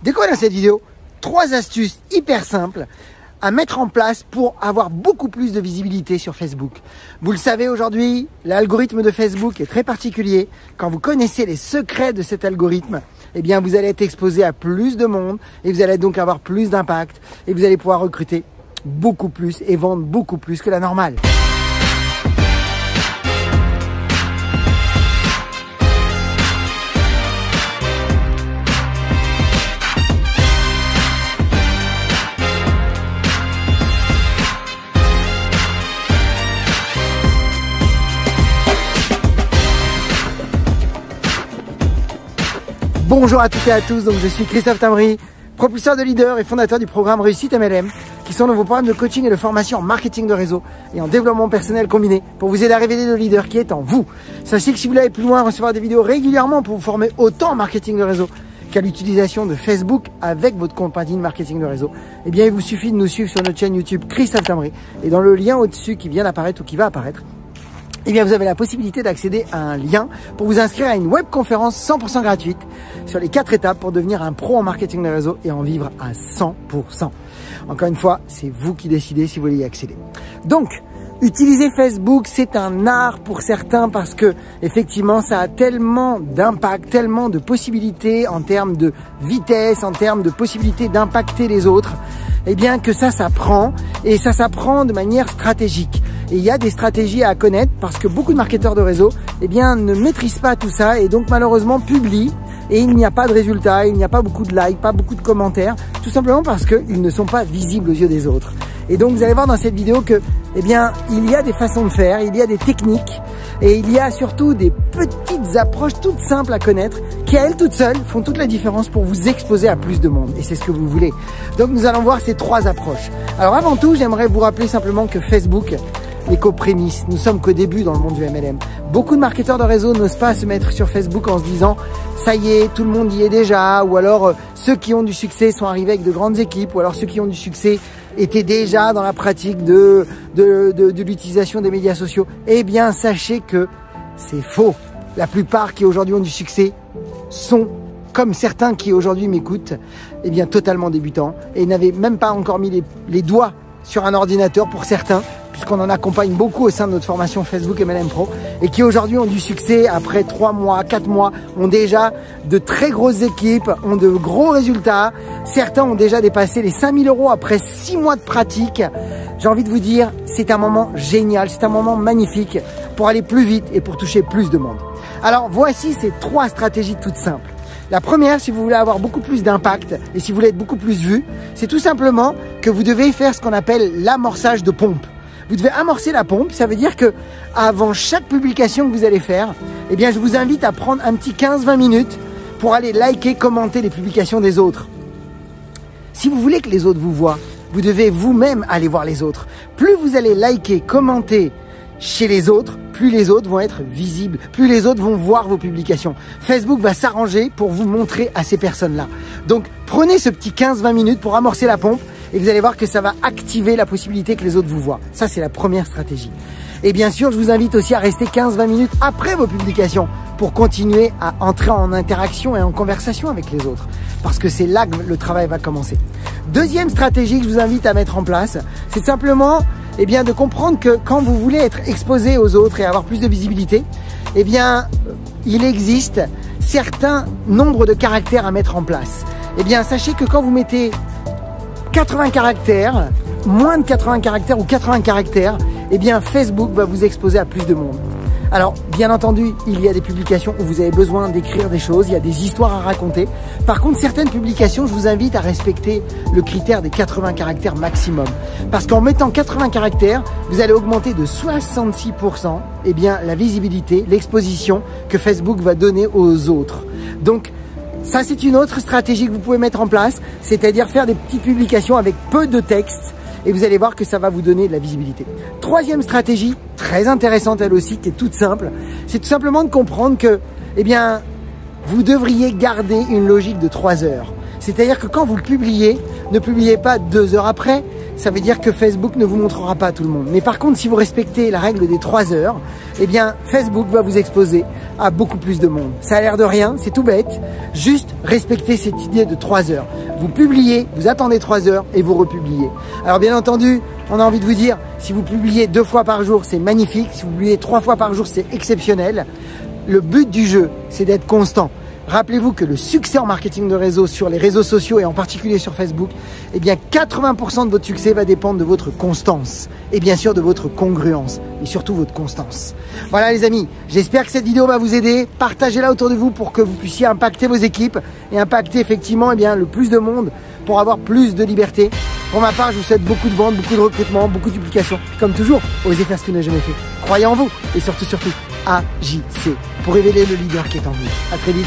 Découvrir dans cette vidéo 3 astuces hyper simples à mettre en place pour avoir beaucoup plus de visibilité sur Facebook. Vous le savez aujourd'hui, l'algorithme de Facebook est très particulier. Quand vous connaissez les secrets de cet algorithme, eh bien vous allez être exposé à plus de monde et vous allez donc avoir plus d'impact et vous allez pouvoir recruter beaucoup plus et vendre beaucoup plus que la normale. Bonjour à toutes et à tous, donc je suis Christophe Tamry, propulseur de leader et fondateur du programme Réussite MLM, qui sont nos programmes de coaching et de formation en marketing de réseau et en développement personnel combiné pour vous aider à révéler le leader qui est en vous. Sachez que si vous voulez aller plus loin, recevoir des vidéos régulièrement pour vous former autant en marketing de réseau qu'à l'utilisation de Facebook avec votre compagnie de marketing de réseau, eh bien il vous suffit de nous suivre sur notre chaîne YouTube Christophe Tamry et dans le lien au-dessus qui vient d'apparaître ou qui va apparaître, eh bien, vous avez la possibilité d'accéder à un lien pour vous inscrire à une webconférence 100% gratuite sur les 4 étapes pour devenir un pro en marketing de réseau et en vivre à 100%. Encore une fois, c'est vous qui décidez si vous voulez y accéder. Donc, utiliser Facebook, c'est un art pour certains parce que, effectivement, ça a tellement d'impact, tellement de possibilités en termes de vitesse, en termes de possibilités d'impacter les autres, eh bien, que ça s'apprend et ça s'apprend de manière stratégique. Et il y a des stratégies à connaître parce que beaucoup de marketeurs de réseau, eh bien, ne maîtrisent pas tout ça et donc malheureusement publient et il n'y a pas de résultats, il n'y a pas beaucoup de likes, pas beaucoup de commentaires, tout simplement parce qu'ils ne sont pas visibles aux yeux des autres. Et donc vous allez voir dans cette vidéo que, eh bien, il y a des façons de faire, il y a des techniques et il y a surtout des petites approches toutes simples à connaître qui à elles toutes seules font toute la différence pour vous exposer à plus de monde et c'est ce que vous voulez. Donc nous allons voir ces 3 approches. Alors avant tout, j'aimerais vous rappeler simplement que Facebook n'est qu'aux prémices, nous sommes qu'au début dans le monde du MLM. Beaucoup de marketeurs de réseau n'osent pas se mettre sur Facebook en se disant ça y est, tout le monde y est déjà, ou alors ceux qui ont du succès sont arrivés avec de grandes équipes, ou alors ceux qui ont du succès étaient déjà dans la pratique de l'utilisation des médias sociaux. Eh bien, sachez que c'est faux. La plupart qui aujourd'hui ont du succès sont, comme certains qui aujourd'hui m'écoutent, eh bien totalement débutants et n'avaient même pas encore mis les doigts sur un ordinateur pour certains, puisqu'on en accompagne beaucoup au sein de notre formation Facebook MLM Pro et qui aujourd'hui ont du succès après 3 mois, 4 mois, ont déjà de très grosses équipes, ont de gros résultats. Certains ont déjà dépassé les 5000 € après 6 mois de pratique. J'ai envie de vous dire, c'est un moment génial, c'est un moment magnifique pour aller plus vite et pour toucher plus de monde. Alors voici ces 3 stratégies toutes simples. La première, si vous voulez avoir beaucoup plus d'impact et si vous voulez être beaucoup plus vu, c'est tout simplement que vous devez faire ce qu'on appelle l'amorçage de pompe. Vous devez amorcer la pompe, ça veut dire que avant chaque publication que vous allez faire, eh bien je vous invite à prendre un petit 15-20 minutes pour aller liker, commenter les publications des autres. Si vous voulez que les autres vous voient, vous devez vous-même aller voir les autres. Plus vous allez liker, commenter chez les autres, plus les autres vont être visibles, plus les autres vont voir vos publications. Facebook va s'arranger pour vous montrer à ces personnes-là. Donc prenez ce petit 15-20 minutes pour amorcer la pompe et vous allez voir que ça va activer la possibilité que les autres vous voient. Ça, c'est la première stratégie. Et bien sûr, je vous invite aussi à rester 15-20 minutes après vos publications pour continuer à entrer en interaction et en conversation avec les autres. Parce que c'est là que le travail va commencer. Deuxième stratégie que je vous invite à mettre en place, c'est simplement eh bien, de comprendre que quand vous voulez être exposé aux autres et avoir plus de visibilité, eh bien, il existe certains nombres de caractères à mettre en place. Eh bien, sachez que quand vous mettez 80 caractères, moins de 80 caractères ou 80 caractères, eh bien Facebook va vous exposer à plus de monde. Alors, bien entendu, il y a des publications où vous avez besoin d'écrire des choses, il y a des histoires à raconter. Par contre, certaines publications, je vous invite à respecter le critère des 80 caractères maximum. Parce qu'en mettant 80 caractères, vous allez augmenter de 66% eh bien, la visibilité, l'exposition que Facebook va donner aux autres. Donc, ça, c'est une autre stratégie que vous pouvez mettre en place, c'est-à-dire faire des petites publications avec peu de texte et vous allez voir que ça va vous donner de la visibilité. Troisième stratégie, très intéressante elle aussi, qui est toute simple, c'est tout simplement de comprendre que, eh bien, vous devriez garder une logique de 3 heures. C'est-à-dire que quand vous publiez, ne publiez pas 2 heures après. Ça veut dire que Facebook ne vous montrera pas à tout le monde. Mais par contre, si vous respectez la règle des 3 heures, eh bien, Facebook va vous exposer à beaucoup plus de monde. Ça a l'air de rien, c'est tout bête. Juste respectez cette idée de 3 heures. Vous publiez, vous attendez 3 heures et vous republiez. Alors bien entendu, on a envie de vous dire, si vous publiez 2 fois par jour, c'est magnifique. Si vous publiez 3 fois par jour, c'est exceptionnel. Le but du jeu, c'est d'être constant. Rappelez-vous que le succès en marketing de réseau sur les réseaux sociaux et en particulier sur Facebook, eh bien 80% de votre succès va dépendre de votre constance et bien sûr de votre congruence et surtout votre constance. Voilà les amis, j'espère que cette vidéo va vous aider. Partagez-la autour de vous pour que vous puissiez impacter vos équipes et impacter effectivement eh bien, le plus de monde pour avoir plus de liberté. Pour ma part, je vous souhaite beaucoup de ventes, beaucoup de recrutement, beaucoup de duplication. Puis comme toujours, osez faire ce que vous n'avez jamais fait. Croyez en vous et surtout, agissez pour révéler le leader qui est en vous. À très vite.